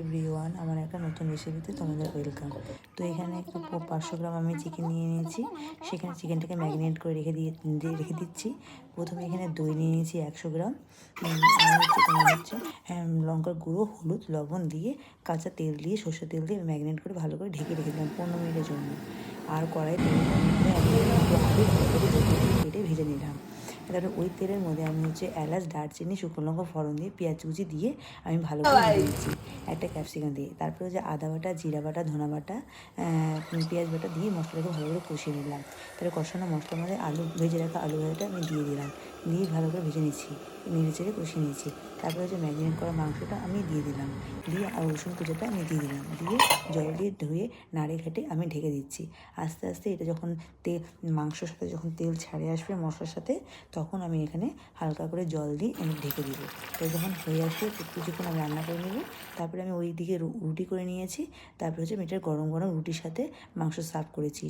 Everyone, আমার একটা নতুন রেসিপিতে তোমাদের ওয়েলকাম। তো এখানে একটু 500 গ্রাম আমি চিকেন নিয়ে নিয়েছি। সেখানে চিকেনটাকে ম্যারিনেট করে রেখে দিচ্ছি। প্রথমে এখানে দই নিয়ে নিয়েছি 100 গ্রাম, আর হচ্ছে লঙ্কার গুঁড়ো, হলুদ, লবণ দিয়ে কাঁচা তেল দিয়ে, সর্ষের তেল দিয়ে ম্যারিনেট করে ভালো করে ঢেকে রেখে দিলাম 15 মিনিটের জন্য। আর কড়াই তেল গরম করে আমি আলু ভালো করে কেটে ভেজে নিলাম। তারপরে ওই তেলের মধ্যে আমি এলাচ, দারচিনি, শুকনো লঙ্কা ফোড়ন দিয়ে পেঁয়াজ কুচি দিয়ে আমি ভালো করে ভেজে নিচ্ছি একটা ক্যাপসিকাম দিয়ে। তারপরে আদা বাটা, জিরা বাটা, ধনা বাটা, পেঁয়াজ বাটা দিয়ে মশলাটাকে ভালো করে কষিয়ে নিলাম। তারপরে কষানো মশলার মধ্যে ভেজে রাখা আলু ভাজাটা আমি দিয়ে দিলাম, দিয়ে ভালো করে ভেজে নিচ্ছি, নেড়ে চেড়ে কষিয়ে নিচ্ছি। তারপরে ম্যারিনেট করা মাংসটা আমি দিয়ে দিলাম, দিয়ে আর রসুন কুচোটা আমি দিয়ে দিলাম, দিয়ে জল দিয়ে ধুয়ে নাড়ে ঘেটে আমি ঢেকে দিচ্ছি। আস্তে আস্তে এটা যখন মাংসর সাথে যখন তেল ছাড়ে আসবে মশলার সাথে, তখন আমি এখানে হালকা করে জল দিয়ে আমি ঢেকে দিব। তো যখন হয়ে আসবে কিছুক্ষণ আমি রান্না করে নেব। তারপরে আমি ওই দিকে রুটি করে নিয়েছি। তারপরে মেয়েটার গরম গরম রুটির সাথে মাংস সার্ভ করেছি।